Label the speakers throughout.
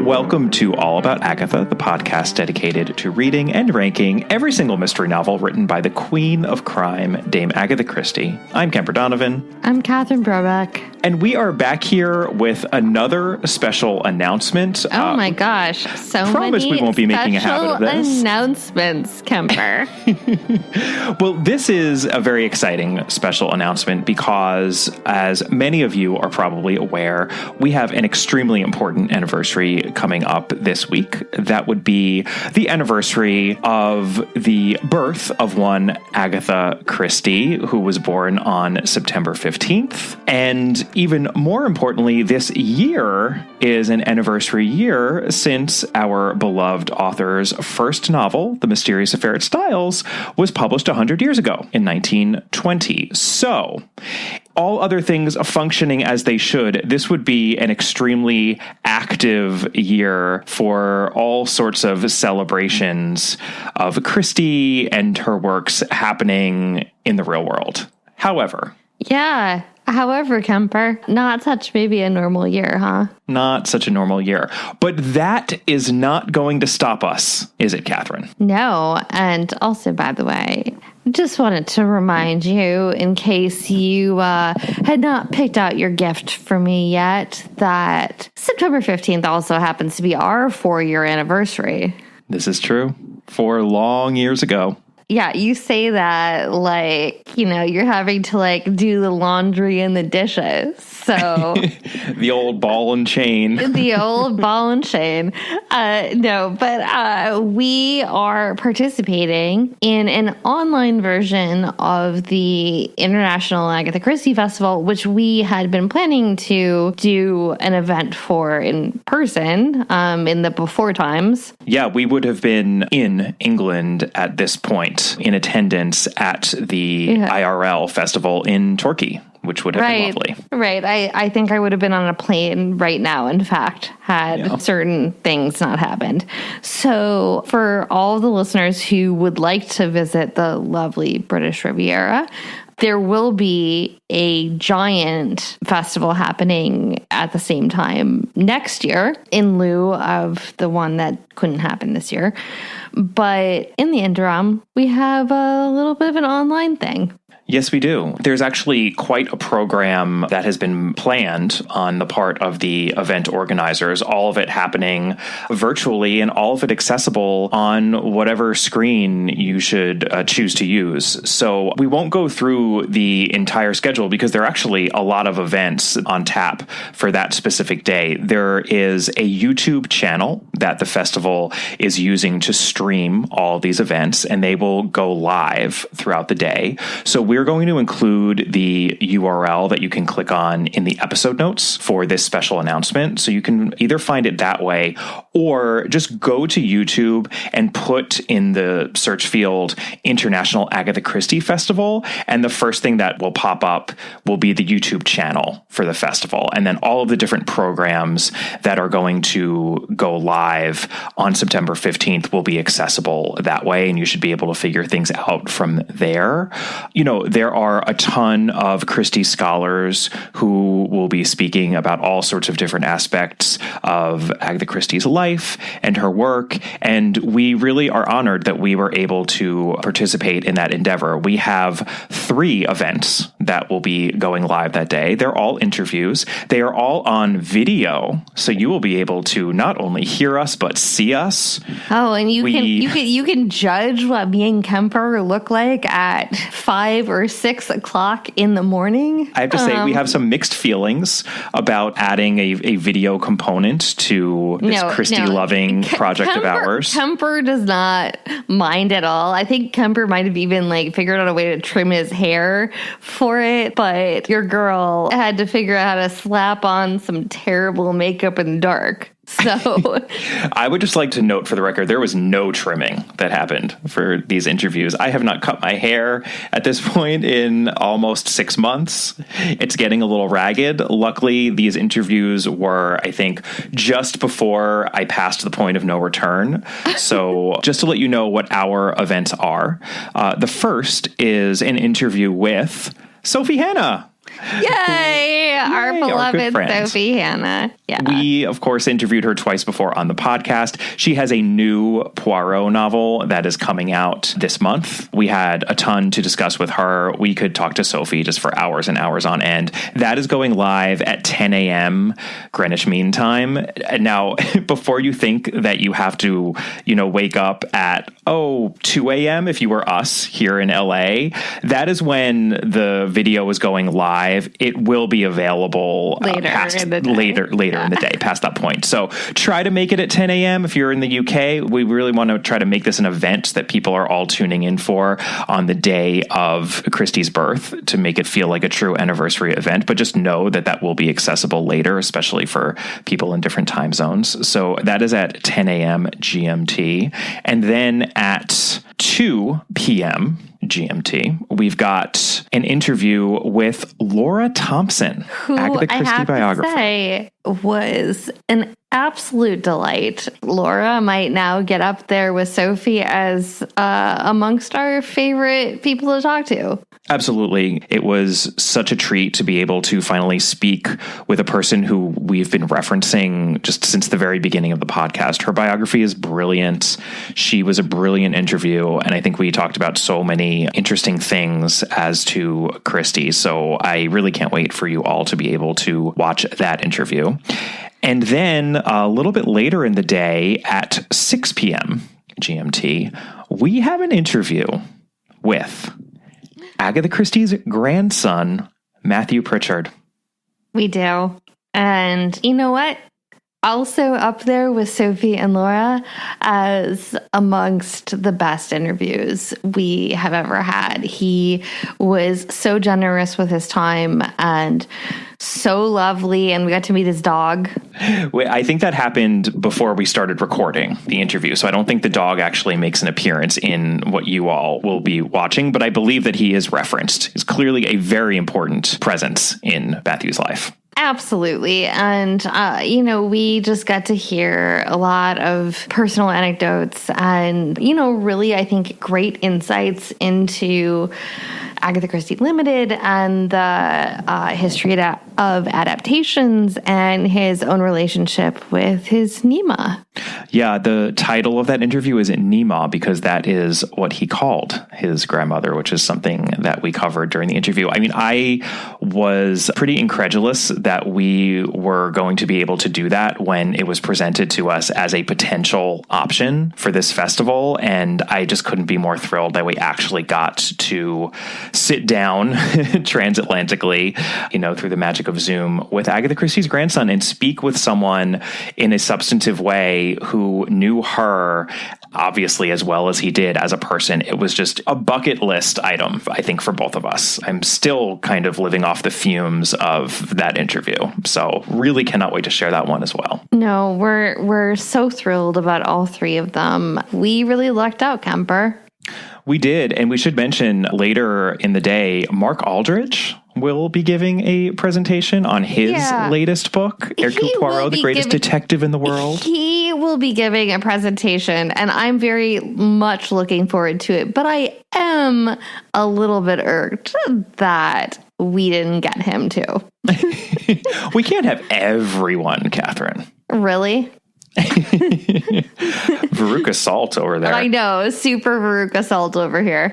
Speaker 1: Welcome to All About Agatha, the podcast dedicated to reading and ranking every single mystery novel written by the Queen of Crime, Dame Agatha Christie. I'm Kemper Donovan.
Speaker 2: I'm Catherine Brobeck.
Speaker 1: And we are back here with another special announcement.
Speaker 2: Oh my gosh, so
Speaker 1: promise
Speaker 2: many
Speaker 1: we won't be making a habit of this.
Speaker 2: Announcements, Kemper.
Speaker 1: Well, this is a very exciting special announcement because, as many of you are probably aware, we have an extremely important anniversary coming up this week. That would be the anniversary of the birth of one Agatha Christie, who was born on September 15th. And even more importantly, this year is an anniversary year since our beloved author's first novel, The Mysterious Affair at Styles, was published 100 years ago in 1920. So, all other things functioning as they should, this would be an extremely active year for all sorts of celebrations of Christie and her works happening in the real world. However,
Speaker 2: Kemper, not such maybe a normal year, huh?
Speaker 1: Not such a normal year. But that is not going to stop us, is it, Catherine?
Speaker 2: No. And also, by the way, just wanted to remind you, in case you had not picked out your gift for me yet, that September 15th also happens to be our 4-year anniversary.
Speaker 1: This is true. 4 long years ago.
Speaker 2: Yeah, you say that like, you're having to do the laundry and the dishes. So
Speaker 1: the old ball and chain.
Speaker 2: The old ball and chain. No, but we are participating in an online version of the International Agatha Christie Festival, which we had been planning to do an event for in person in the before times.
Speaker 1: Yeah, we would have been in England at this point, in attendance at the IRL festival in Turkey, which would have been lovely.
Speaker 2: Right. I think I would have been on a plane right now, in fact, had certain things not happened. So for all the listeners who would like to visit the lovely British Riviera, there will be a giant festival happening at the same time next year in lieu of the one that couldn't happen this year. But in the interim, we have a little bit of an online thing.
Speaker 1: Yes, we do. There's actually quite a program that has been planned on the part of the event organizers, all of it happening virtually and all of it accessible on whatever screen you should choose to use. So we won't go through the entire schedule because there are actually a lot of events on tap for that specific day. There is a YouTube channel that the festival is using to stream all these events, and they will go live throughout the day. So we're going to include the URL that you can click on in the episode notes for this special announcement. So you can either find it that way or just go to YouTube and put in the search field International Agatha Christie Festival. And the first thing that will pop up will be the YouTube channel for the festival. And then all of the different programs that are going to go live on September 15th will be accessible that way. And you should be able to figure things out from there. There are a ton of Christie scholars who will be speaking about all sorts of different aspects of Agatha Christie's life and her work, and we really are honored that we were able to participate in that endeavor. We have 3 events that will be going live that day. They're all interviews. They are all on video, so you will be able to not only hear us but see us.
Speaker 2: Oh, and you can judge what me and Kemper look like at 5 or 6 o'clock in the morning.
Speaker 1: I have to say, we have some mixed feelings about adding a video component to this Christie-loving project of ours.
Speaker 2: Kemper does not mind at all. I think Kemper might have even figured out a way to trim his hair for it, but your girl had to figure out how to slap on some terrible makeup in the dark. So
Speaker 1: I would just like to note for the record, there was no trimming that happened for these interviews. I have not cut my hair at this point in almost 6 months. It's getting a little ragged. Luckily, these interviews were, I think, just before I passed the point of no return. So just to let you know what our events are, the first is an interview with Sophie Hannah.
Speaker 2: Yay! our beloved
Speaker 1: friend.
Speaker 2: Sophie Hannah. Yeah.
Speaker 1: We, of course, interviewed her twice before on the podcast. She has a new Poirot novel that is coming out this month. We had a ton to discuss with her. We could talk to Sophie just for hours and hours on end. That is going live at 10 a.m. Greenwich Mean Time. Now, before you think that you have to, wake up at, 2 a.m. if you were us here in LA, that is when the video is going live. It will be available
Speaker 2: later in the day,
Speaker 1: past that point. So try to make it at 10 a.m. if you're in the UK. We really want to try to make this an event that people are all tuning in for on the day of Christie's birth to make it feel like a true anniversary event. But just know that will be accessible later, especially for people in different time zones. So that is at 10 a.m. GMT. And then at 2 p.m. GMT, we've got an interview with Laura Thompson,
Speaker 2: who
Speaker 1: Agatha Christie biographer.
Speaker 2: To say was an absolute delight. Laura might now get up there with Sophie as amongst our favorite people to talk to.
Speaker 1: Absolutely. It was such a treat to be able to finally speak with a person who we've been referencing just since the very beginning of the podcast. Her biography is brilliant. She was a brilliant interview, and I think we talked about so many interesting things as to Christie. So I really can't wait for you all to be able to watch that interview. And then a little bit later in the day at 6 p.m. GMT, we have an interview with Agatha Christie's grandson, Matthew Pritchard.
Speaker 2: We do. And you know what? Also up there with Sophie and Laura as amongst the best interviews we have ever had. He was so generous with his time and so lovely, and we got to meet his dog.
Speaker 1: I think that happened before we started recording the interview, so I don't think the dog actually makes an appearance in what you all will be watching, but I believe that he is referenced. He's clearly a very important presence in Matthew's life.
Speaker 2: Absolutely. And, we just got to hear a lot of personal anecdotes and, really, I think, great insights into Agatha Christie Limited and the history of adaptations and his own relationship with his Nima.
Speaker 1: Yeah, the title of that interview is Nima because that is what he called his grandmother, which is something that we covered during the interview. I mean, I was pretty incredulous that we were going to be able to do that when it was presented to us as a potential option for this festival. And I just couldn't be more thrilled that we actually got to sit down transatlantically, through the magic of Zoom with Agatha Christie's grandson and speak with someone in a substantive way who knew her obviously as well as he did as a person. It was just a bucket list item, I think, for both of us. I'm still kind of living off the fumes of that interview. So really cannot wait to share that one as well.
Speaker 2: No, we're so thrilled about all three of them. We really lucked out, Kemper.
Speaker 1: We did. And we should mention later in the day, Mark Aldridge will be giving a presentation on his latest book, Hercule Poirot, the greatest detective in the world.
Speaker 2: He will be giving a presentation, and I'm very much looking forward to it. But I am a little bit irked that we didn't get him too.
Speaker 1: We can't have everyone, Catherine.
Speaker 2: Really?
Speaker 1: Veruca Salt over there.
Speaker 2: I know, super Veruca Salt over here.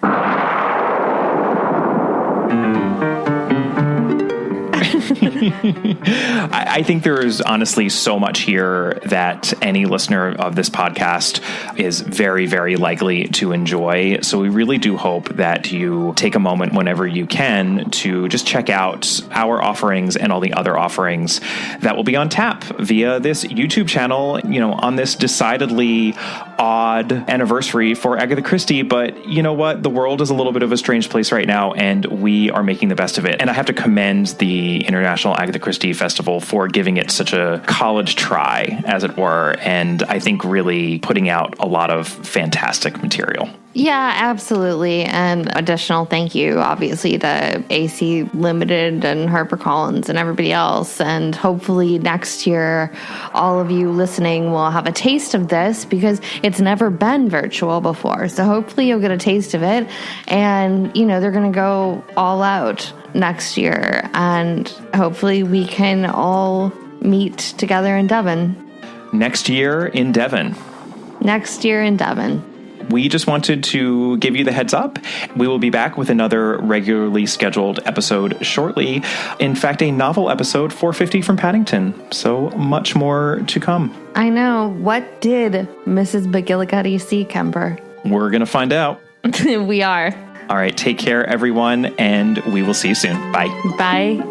Speaker 1: I think there is honestly so much here that any listener of this podcast is very, very likely to enjoy. So we really do hope that you take a moment whenever you can to just check out our offerings and all the other offerings that will be on tap via this YouTube channel, on this decidedly odd anniversary for Agatha Christie. But you know what? The world is a little bit of a strange place right now, and we are making the best of it. And I have to commend the International Agatha Christie Festival for giving it such a college try, as it were, and I think really putting out a lot of fantastic material.
Speaker 2: Yeah, absolutely. And additional thank you, obviously, to AC Limited and HarperCollins and everybody else. And hopefully next year, all of you listening will have a taste of this because it's never been virtual before. So hopefully you'll get a taste of it. And, they're going to go all out next year, and hopefully we can all meet together in Devon.
Speaker 1: Next year in Devon.
Speaker 2: Next year in Devon.
Speaker 1: We just wanted to give you the heads up. We will be back with another regularly scheduled episode shortly. In fact, a novel episode 450 from Paddington. So much more to come.
Speaker 2: I know. What did Mrs. McGillicuddy see, Kemper?
Speaker 1: We're going to find out.
Speaker 2: We are.
Speaker 1: All right. Take care, everyone, and we will see you soon. Bye.
Speaker 2: Bye.